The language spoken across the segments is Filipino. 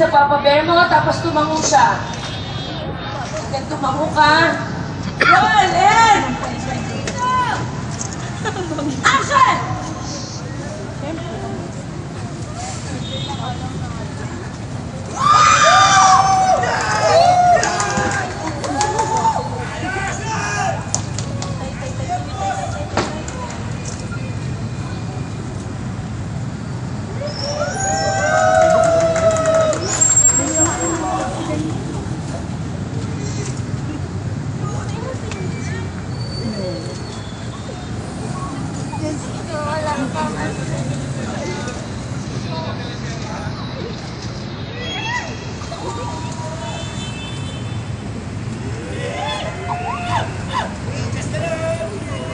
sa Papa Bear mo, tapos tumango siya. Then tumango ka. Roll in! Action!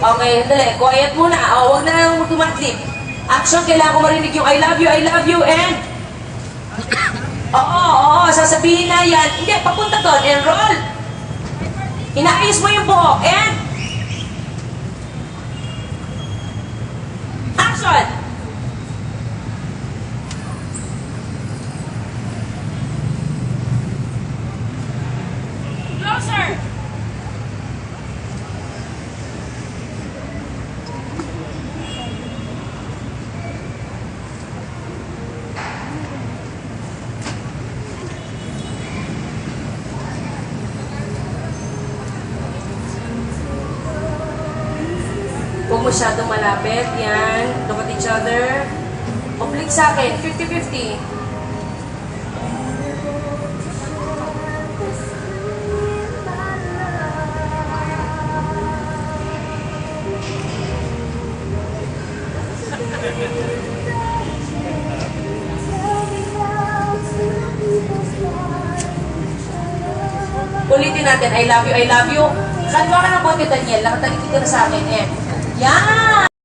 Okay, dali. Quiet muna. O, huwag na lang mag-tumatlik. Action, kailangan ko marinig yung I love you, and... Oo, sasabihin na yan. Hindi, papunta doon. Enroll. Inaayos mo yung buhok, and... Action! Closer! Huwag masyadong malapit. Yan. Look at each other. Oblique sa akin. 50-50. Ulitin natin. I love you. Kalma ka ng bote, Daniel. Nakatalikid ka na sa akin. Yan.